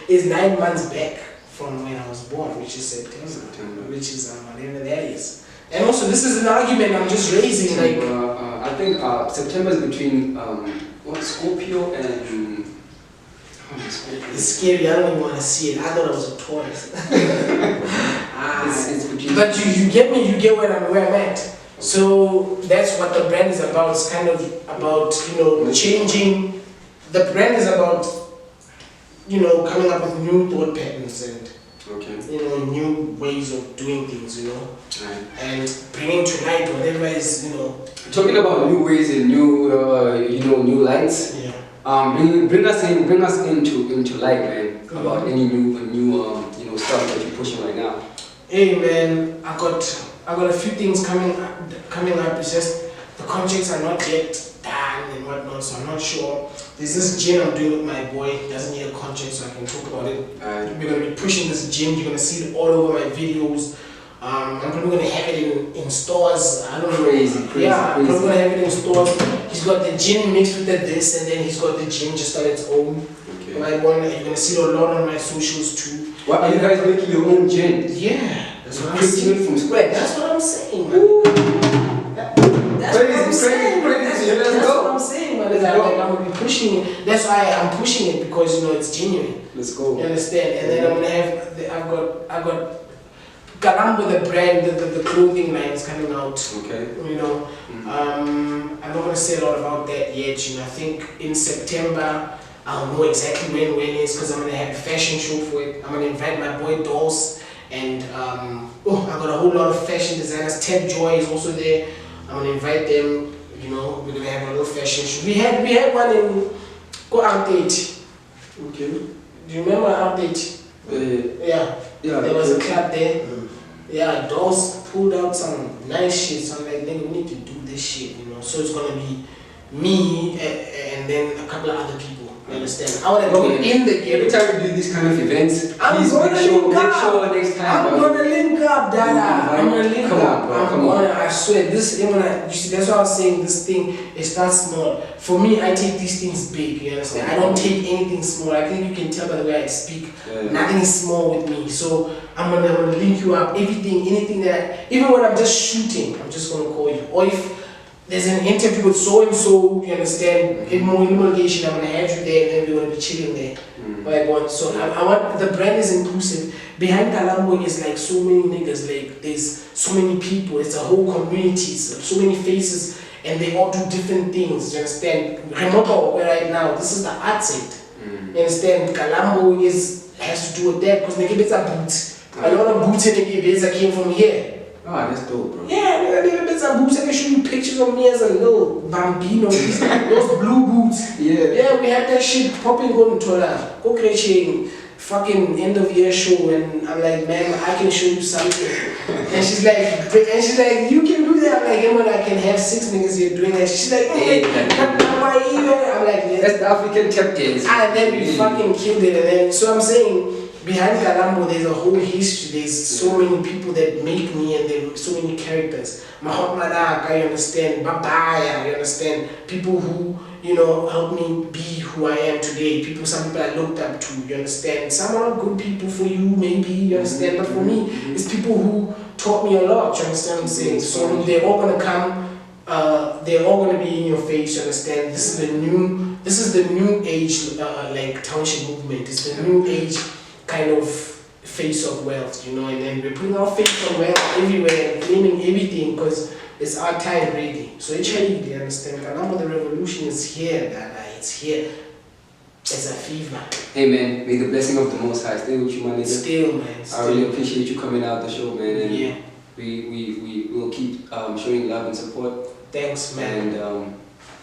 is 9 months back from when I was born, which is September. Which is whatever that is. And also, this is an argument I'm just raising. Like I think September is between Scorpio and. It's scary. I don't even want to see it. I thought it was a Taurus. It's between. But you get me. You get where I'm at. So that's what the brand is about. It's kind of about changing. The brand is about coming up with new thought patterns and new ways of doing things. Right. And bringing to light whatever is Talking about new ways and new lights. Yeah. Bring us into light, man. About any new stuff that you're pushing right now. Hey man, I got a few things coming up. It's just the contracts are not yet done and whatnot, so I'm not sure. There's this gin I'm doing with my boy. It doesn't need a contract, so I can talk about it. We're gonna be pushing this gin. You're gonna see it all over my videos. I'm probably gonna have it in stores. I don't know. Crazy. I'm probably gonna have it in stores. He's got the gin mixed with this, and then he's got the gin just on its own. Okay. You're gonna see it a lot on my socials too. What are you guys making your own gin? Yeah, that's what I'm saying. saying. From scratch. That's what I'm saying, man. That's what I'm saying. That's what I'm saying, man. I'm gonna be pushing it. That's why I'm pushing it because it's genuine. Let's go. You understand? And then I'm gonna I've got Kalambo, the brand, the clothing line is coming out. Okay. I'm not gonna say a lot about that yet. I think in September I'll know exactly when it is because I'm gonna have a fashion show for it. I'm gonna invite my boy Dolls and I got a whole lot of fashion designers. Ted Joy is also there. I'm gonna invite them. We're gonna have a little fashion show. We had one in Outdate. Okay. Do you remember Outdate? Yeah. There was a club there. Yeah, Dolls pulled out some nice shit. So I'm like, nigga, we need to do this shit, So it's gonna be me and then a couple of other people. You understand? I wanna go in the game. Every time we do these kind of events, I'm please gonna make sure next time. I'm gonna link up. up, Dada. I'm gonna link Come up. on, bro. I'm Come gonna, on. I swear, this, you see, that's why I was saying this thing, it's not small. For me, I take these things big, you understand? I don't take anything small. I think you can tell by the way I speak. Yeah. Nothing is small with me. So I'm gonna link you up, everything, anything that, even when I'm just shooting, I'm just gonna call you. Or if there's an interview with so and so, you understand, in more location, I'm gonna have you there and then we're gonna be chilling there. Like one. So I want, the brand is inclusive. Behind Kalambo is like so many niggas, like there's so many people, it's a whole community, so many faces, and they all do different things, you understand? Remember right now, this is the art set. You understand? Kalambo has to do with that because nigga, it's a boots. A lot of boots in the came from here. Ah, that's dope, bro. Yeah, nigga, bits of boots. I can show you pictures of me as a little bambino. Those blue boots. Yeah. Yeah, we had that shit popping on Twitter. Go creating fucking end of year show, and I'm like, man, I can show you something. And she's like, you can do that. I'm like, yeah, man, I can have 6 niggas here doing that. She's like, hey, I'm like, yeah. That's the African tap dance. And then we fucking killed it. And then, so I'm saying, behind Kalambo, there's a whole history. There's so many people that make me, and there's so many characters. Mahatma Gandhi, you understand? Babaya, you understand? People who, you know, helped me be who I am today. Some people I looked up to, you understand? Some are not good people for you, maybe, you understand? But for me, it's people who taught me a lot, you understand what I'm saying? So they're all gonna come, they're all gonna be in your face, you understand? This is the new age, like township movement. It's the new age kind of face of wealth, you know, and then we're putting our face on wealth everywhere and claiming everything because it's our time really. So HIE, you understand? Kalambo, the revolution is here, Dada. It's here. It's a fever. Hey man, may the blessing of the Most High stay with you, my nigga. Still, man. Still. I really appreciate you coming out the show, man. And yeah. We will keep showing love and support. Thanks, man. And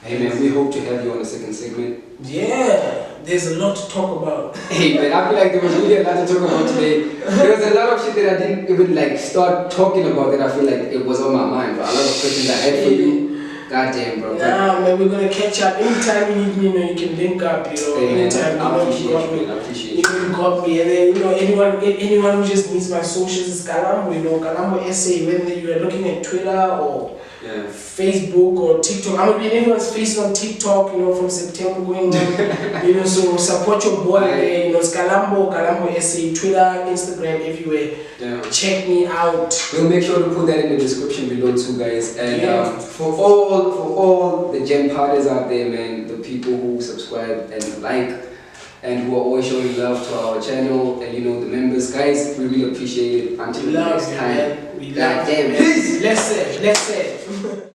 hey man, we hope to have you on the second segment. Yeah, there's a lot to talk about. Hey man, I feel like there was really a lot to talk about today. There was a lot of shit that I didn't even like start talking about that I feel like it was on my mind. But a lot of questions I had for you. Goddamn, bro. Nah, man, we're gonna catch up. Anytime you need me, you know, you can link up, you know. Hey, anytime, man, I you got me. I appreciate You can call me, and then, you know, anyone who just needs my socials is Kalambo, you know, Kalambo SA, whether you are looking at Twitter or Facebook or TikTok. I'm gonna be in everyone's face on TikTok, you know, from September going on. You know, so support your boy there, you know, it's Kalambo SA, Twitter, Instagram, everywhere. Yeah. Check me out. We'll make sure to put that in the description below too, guys. And for all the gem parties out there, man, the people who subscribe and like and who are always showing love to our channel, and you know, the members, guys, we really appreciate it. Until next time. We love you, man. Peace. Let's say.